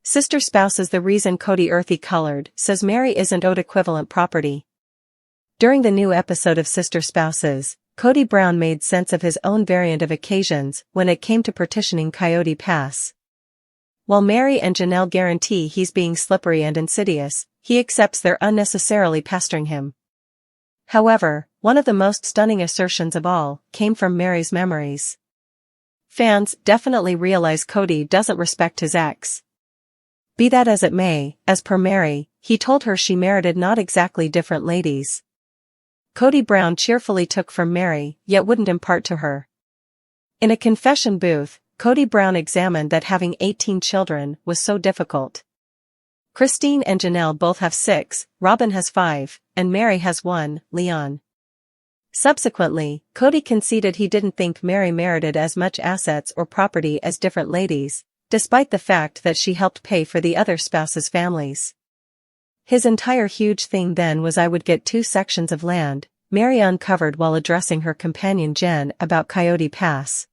Sister spouse is the reason Kody earthy colored, says Meri isn't owed equivalent property. During the new episode of Sister Spouses, Kody Brown made sense of his own variant of occasions when it came to partitioning Coyote Pass. While Meri and Janelle guarantee he's being slippery and insidious, he accepts they're unnecessarily pestering him. However, one of the most stunning assertions of all came from Meri's memories. Fans definitely realize Kody doesn't respect his ex. Be that as it may, as per Meri, he told her she merited not exactly different ladies. Kody Brown cheerfully took from Meri, yet wouldn't impart to her. In a confession booth, Kody Brown examined that having 18 children was so difficult. Christine and Janelle both have 6, Robin has 5, and Meri has 1, Leon. Subsequently, Kody conceded he didn't think Meri merited as much assets or property as different ladies, despite the fact that she helped pay for the other spouses' families. His entire huge thing then was I would get 2 sections of land, Meri uncovered while addressing her companion Jen about Coyote Pass.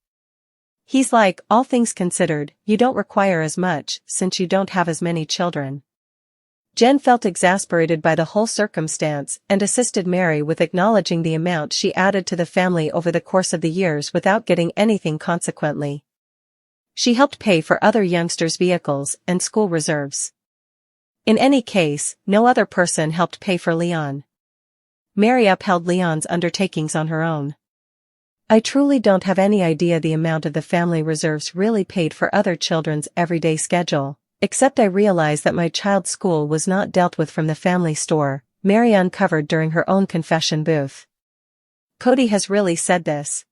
He's like, all things considered, you don't require as much since you don't have as many children. Jen felt exasperated by the whole circumstance and assisted Meri with acknowledging the amount she added to the family over the course of the years without getting anything consequently. She helped pay for other youngsters' vehicles and school reserves. In any case, no other person helped pay for Leon. Meri upheld Leon's undertakings on her own. I truly don't have any idea the amount of the family reserves really paid for other children's everyday schedule, except I realize that my child's school was not dealt with from the family store, Meri uncovered during her own confession booth. Kody has really said this.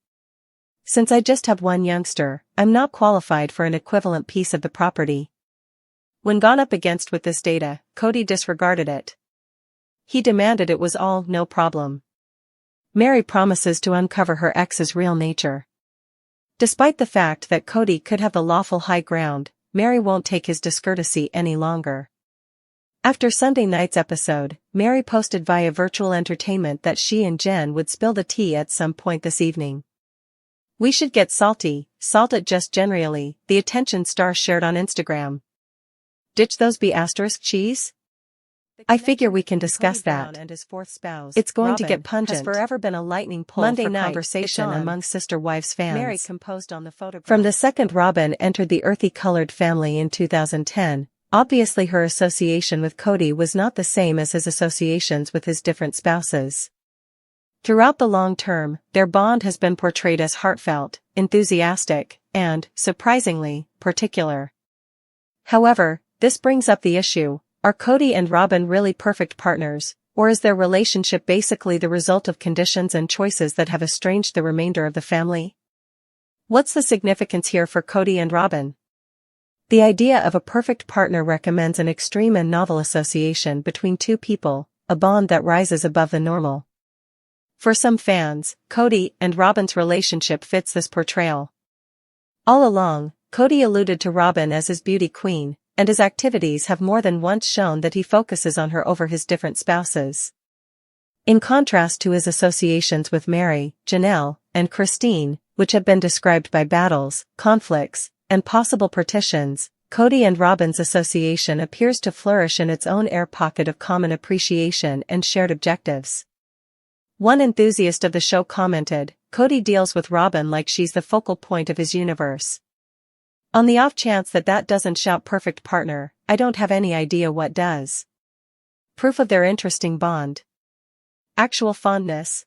Since I just have one youngster, I'm not qualified for an equivalent piece of the property. When gone up against with this data, Kody disregarded it. He demanded it was all no problem. Meri promises to uncover her ex's real nature. Despite the fact that Kody could have the lawful high ground, Meri won't take his discourtesy any longer. After Sunday night's episode, Meri posted via virtual entertainment that she and Jen would spill the tea at some point this evening. We should get salty, salt it just generally, the attention star shared on Instagram. Ditch those B** cheese? I figure we can discuss that. And his fourth spouse, it's going Robin, to get pungent. Has forever been a lightning pole Monday for night conversation among Sister Wives fans. Meri composed on the photograph. From the second Robin entered the earthy-colored family in 2010, obviously her association with Kody was not the same as his associations with his different spouses. Throughout the long term, their bond has been portrayed as heartfelt, enthusiastic, and, surprisingly, particular. However, this brings up the issue. Are Kody and Robin really perfect partners, or is their relationship basically the result of conditions and choices that have estranged the remainder of the family? What's the significance here for Kody and Robin? The idea of a perfect partner recommends an extreme and novel association between two people, a bond that rises above the normal. For some fans, Kody and Robin's relationship fits this portrayal. All along, Kody alluded to Robin as his beauty queen, and his activities have more than once shown that he focuses on her over his different spouses. In contrast to his associations with Meri, Janelle, and Christine, which have been described by battles, conflicts, and possible partitions, Kody and Robin's association appears to flourish in its own air pocket of common appreciation and shared objectives. One enthusiast of the show commented, "Kody deals with Robin like she's the focal point of his universe. On the off chance that doesn't shout perfect partner, I don't have any idea what does." Proof of their interesting bond. Actual fondness.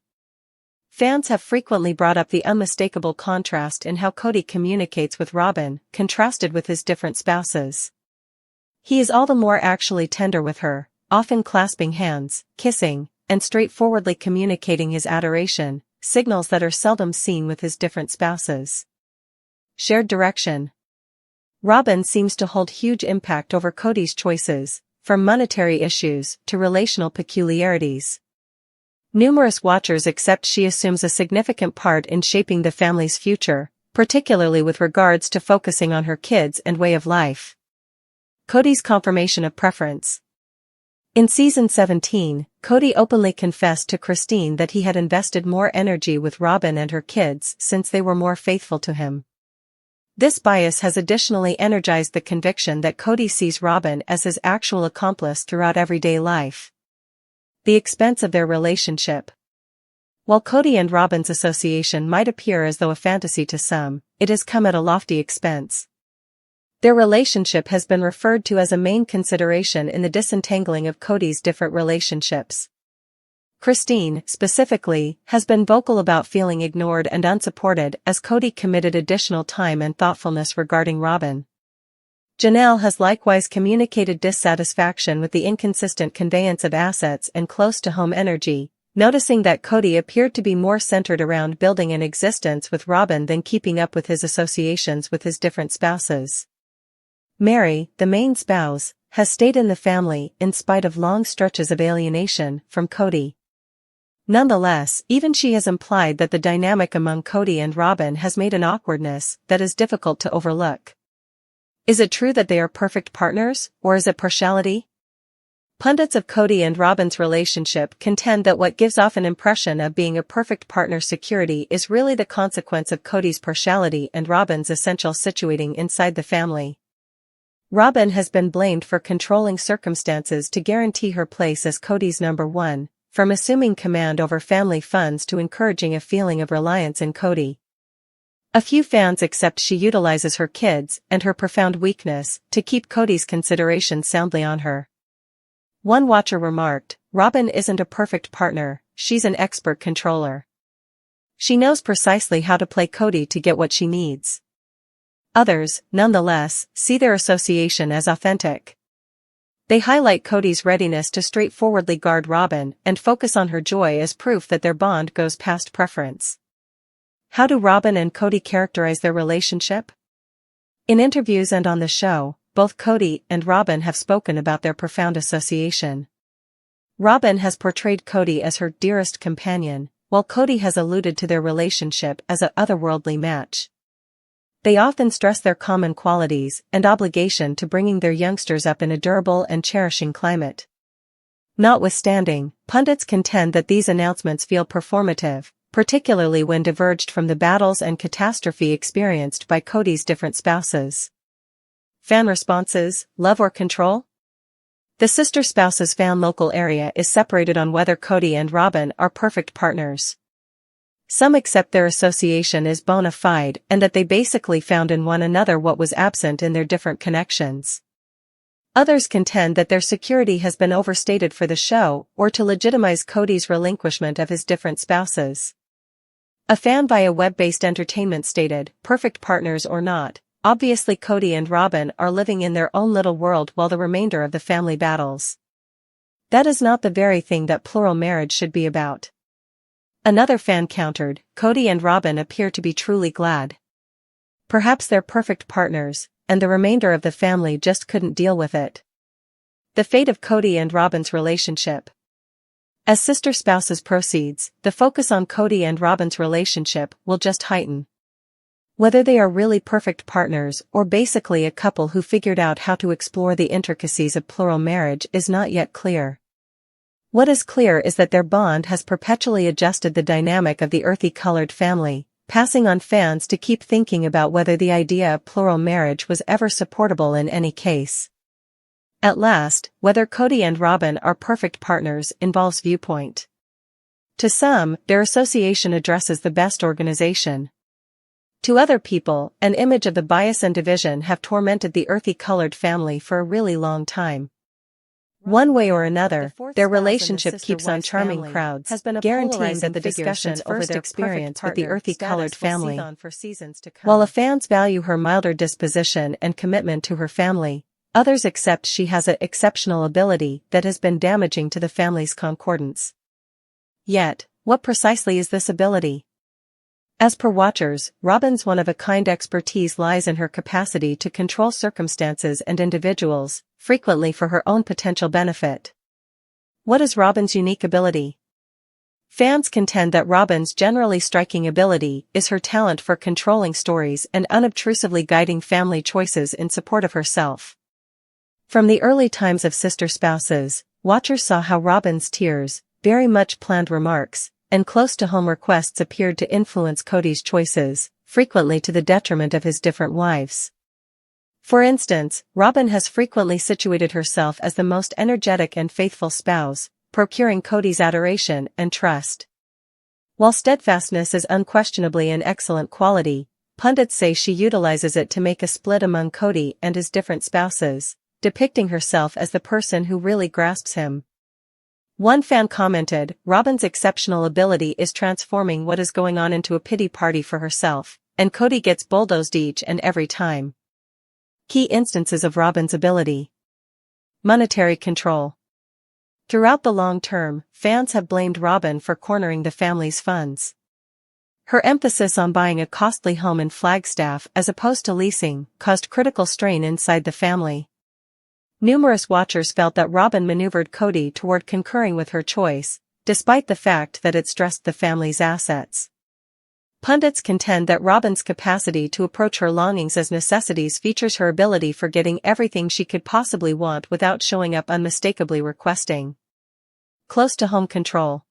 Fans have frequently brought up the unmistakable contrast in how Kody communicates with Robin, contrasted with his different spouses. He is all the more actually tender with her, often clasping hands, kissing, and straightforwardly communicating his adoration, signals that are seldom seen with his different spouses. Shared direction. Robin seems to hold huge impact over Kody's choices, from monetary issues to relational peculiarities. Numerous watchers accept she assumes a significant part in shaping the family's future, particularly with regards to focusing on her kids and way of life. Kody's confirmation of preference. In season 17, Kody openly confessed to Christine that he had invested more energy with Robin and her kids since they were more faithful to him. This bias has additionally energized the conviction that Kody sees Robyn as his actual accomplice throughout everyday life. The expense of their relationship. While Kody and Robyn's association might appear as though a fantasy to some, it has come at a lofty expense. Their relationship has been referred to as a main consideration in the disentangling of Kody's different relationships. Christine, specifically, has been vocal about feeling ignored and unsupported as Kody committed additional time and thoughtfulness regarding Robyn. Janelle has likewise communicated dissatisfaction with the inconsistent conveyance of assets and close-to-home energy, noticing that Kody appeared to be more centered around building an existence with Robyn than keeping up with his associations with his different spouses. Meri, the main spouse, has stayed in the family in spite of long stretches of alienation from Kody. Nonetheless, even she has implied that the dynamic among Kody and Robyn has made an awkwardness that is difficult to overlook. Is it true that they are perfect partners, or is it partiality? Pundits of Kody and Robyn's relationship contend that what gives off an impression of being a perfect partner's security is really the consequence of Kody's partiality and Robyn's essential situating inside the family. Robyn has been blamed for controlling circumstances to guarantee her place as Kody's number one, from assuming command over family funds to encouraging a feeling of reliance in Kody. A few fans accept she utilizes her kids and her profound weakness to keep Kody's consideration soundly on her. One watcher remarked, "Robyn isn't a perfect partner, she's an expert controller. She knows precisely how to play Kody to get what she needs." Others, nonetheless, see their association as authentic. They highlight Kody's readiness to straightforwardly guard Robyn and focus on her joy as proof that their bond goes past preference. How do Robyn and Kody characterize their relationship? In interviews and on the show, both Kody and Robyn have spoken about their profound association. Robyn has portrayed Kody as her dearest companion, while Kody has alluded to their relationship as an otherworldly match. They often stress their common qualities and obligation to bringing their youngsters up in a durable and cherishing climate. Notwithstanding, pundits contend that these announcements feel performative, particularly when diverged from the battles and catastrophe experienced by Kody's different spouses. Fan responses, love or control? The sister spouses fan local area is separated on whether Kody and Robyn are perfect partners. Some accept their association is bona fide and that they basically found in one another what was absent in their different connections. Others contend that their security has been overstated for the show or to legitimize Kody's relinquishment of his different spouses. A fan via web-based entertainment stated, "Perfect partners or not, obviously Kody and Robyn are living in their own little world while the remainder of the family battles. That is not the very thing that plural marriage should be about." Another fan countered, "Kody and Robyn appear to be truly glad. Perhaps they're perfect partners, and the remainder of the family just couldn't deal with it." The fate of Kody and Robyn's relationship. As sister spouses proceeds, the focus on Kody and Robyn's relationship will just heighten. Whether they are really perfect partners or basically a couple who figured out how to explore the intricacies of plural marriage is not yet clear. What is clear is that their bond has perpetually adjusted the dynamic of the earthy-colored family, passing on fans to keep thinking about whether the idea of plural marriage was ever supportable in any case. At last, whether Kody and Robyn are perfect partners involves viewpoint. To some, their association addresses the best organization. To other people, an image of the bias and division have tormented the earthy-colored family for a really long time. One way or another, their relationship keeps on charming crowds, guaranteeing that the discussions over their experience with the earthy-colored family. While the fans value her milder disposition and commitment to her family, others accept she has an exceptional ability that has been damaging to the family's concordance. Yet, what precisely is this ability? As per watchers, Robyn's one-of-a-kind expertise lies in her capacity to control circumstances and individuals, frequently for her own potential benefit. What is Robyn's unique ability? Fans contend that Robyn's generally striking ability is her talent for controlling stories and unobtrusively guiding family choices in support of herself. From the early times of Sister Spouses, watchers saw how Robyn's tears, very much planned remarks, and close-to-home requests appeared to influence Kody's choices, frequently to the detriment of his different wives. For instance, Robin has frequently situated herself as the most energetic and faithful spouse, procuring Kody's adoration and trust. While steadfastness is unquestionably an excellent quality, pundits say she utilizes it to make a split among Kody and his different spouses, depicting herself as the person who really grasps him. One fan commented, "Robin's exceptional ability is transforming what is going on into a pity party for herself, and Kody gets bulldozed each and every time." Key instances of Robin's ability. Monetary control. Throughout the long term, fans have blamed Robin for cornering the family's funds. Her emphasis on buying a costly home in Flagstaff as opposed to leasing caused critical strain inside the family. Numerous watchers felt that Robin maneuvered Kody toward concurring with her choice, despite the fact that it stressed the family's assets. Pundits contend that Robin's capacity to approach her longings as necessities features her ability for getting everything she could possibly want without showing up unmistakably requesting. Close to home control.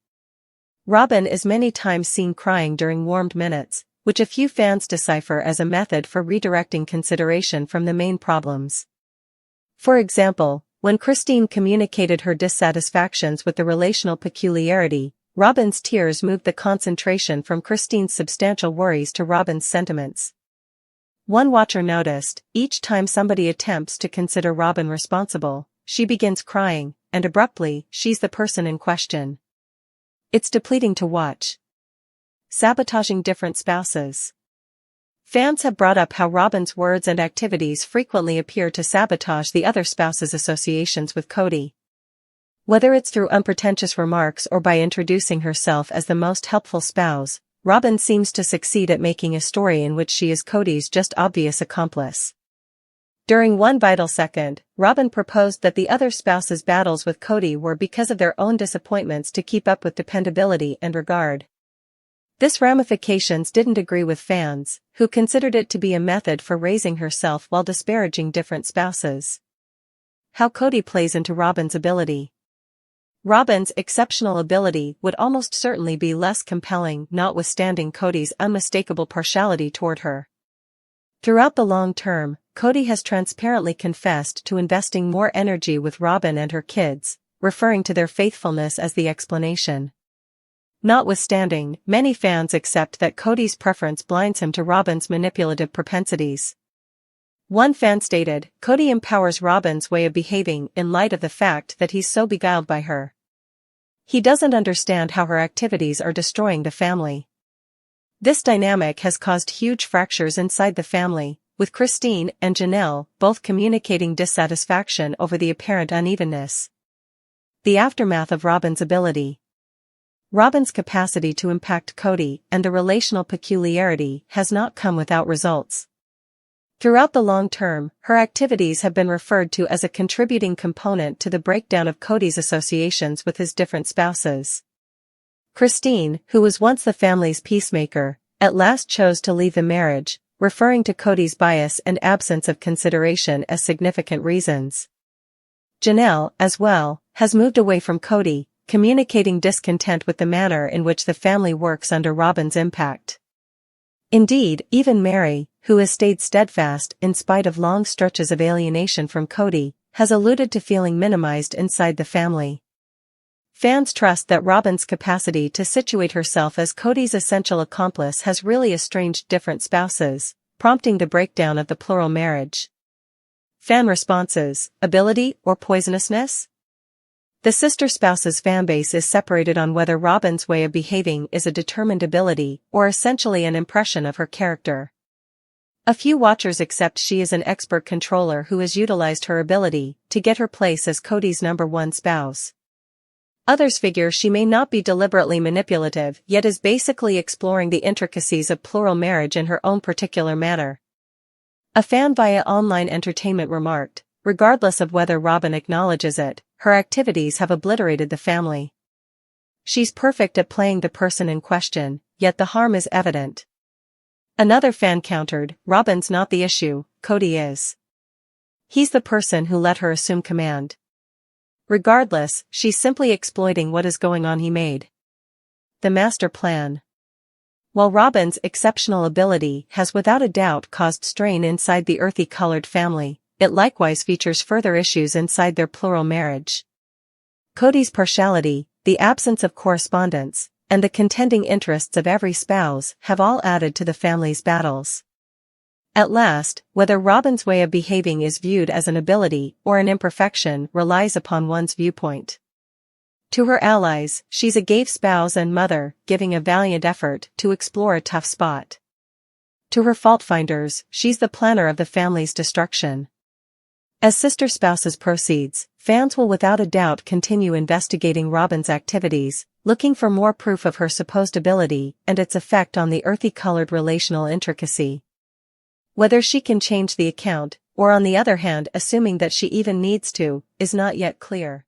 Robin is many times seen crying during warmed minutes, which a few fans decipher as a method for redirecting consideration from the main problems. For example, when Christine communicated her dissatisfactions with the relational peculiarity, Robin's tears moved the concentration from Christine's substantial worries to Robin's sentiments. One watcher noticed, each time somebody attempts to consider Robin responsible, she begins crying, and abruptly, she's the person in question. It's depleting to watch. Sabotaging different spouses. Fans have brought up how Robin's words and activities frequently appear to sabotage the other spouse's associations with Kody. Whether it's through unpretentious remarks or by introducing herself as the most helpful spouse, Robin seems to succeed at making a story in which she is Kody's just obvious accomplice. During one vital second, Robin proposed that the other spouse's battles with Kody were because of their own disappointments to keep up with dependability and regard. This ramifications didn't agree with fans, who considered it to be a method for raising herself while disparaging different spouses. How Kody plays into Robin's ability. Robin's exceptional ability would almost certainly be less compelling notwithstanding Kody's unmistakable partiality toward her. Throughout the long term, Kody has transparently confessed to investing more energy with Robin and her kids, referring to their faithfulness as the explanation. Notwithstanding, many fans accept that Kody's preference blinds him to Robin's manipulative propensities. One fan stated, "Kody empowers Robin's way of behaving in light of the fact that he's so beguiled by her. He doesn't understand how her activities are destroying the family." This dynamic has caused huge fractures inside the family, with Christine and Janelle both communicating dissatisfaction over the apparent unevenness. The aftermath of Robin's ability. Robin's capacity to impact Kody and the relational peculiarity has not come without results. Throughout the long term, her activities have been referred to as a contributing component to the breakdown of Kody's associations with his different spouses. Christine, who was once the family's peacemaker, at last chose to leave the marriage, referring to Kody's bias and absence of consideration as significant reasons. Janelle, as well, has moved away from Kody, communicating discontent with the manner in which the family works under Robin's impact. Indeed, even Meri, who has stayed steadfast in spite of long stretches of alienation from Kody, has alluded to feeling minimized inside the family. Fans trust that Robin's capacity to situate herself as Kody's essential accomplice has really estranged different spouses, prompting the breakdown of the plural marriage. Fan responses, ability or poisonousness? The sister spouse's fanbase is separated on whether Robin's way of behaving is a determined ability or essentially an impression of her character. A few watchers accept she is an expert controller who has utilized her ability to get her place as Kody's number one spouse. Others figure she may not be deliberately manipulative yet is basically exploring the intricacies of plural marriage in her own particular manner. A fan via online entertainment remarked, "Regardless of whether Robin acknowledges it, her activities have obliterated the family. She's perfect at playing the person in question, yet the harm is evident." Another fan countered, "Robin's not the issue, Kody is. He's the person who let her assume command. Regardless, she's simply exploiting what is going on." He made the master plan. While Robin's exceptional ability has without a doubt caused strain inside the earthy-colored family, it likewise features further issues inside their plural marriage. Kody's partiality, the absence of correspondence, and the contending interests of every spouse have all added to the family's battles. At last, whether Robin's way of behaving is viewed as an ability or an imperfection relies upon one's viewpoint. To her allies, she's a gave spouse and mother, giving a valiant effort to explore a tough spot. To her fault-finders, she's the planner of the family's destruction. As Sister Spouses proceeds, fans will without a doubt continue investigating Robin's activities, looking for more proof of her supposed ability and its effect on the earthy-colored relational intricacy. Whether she can change the account, or on the other hand assuming that she even needs to, is not yet clear.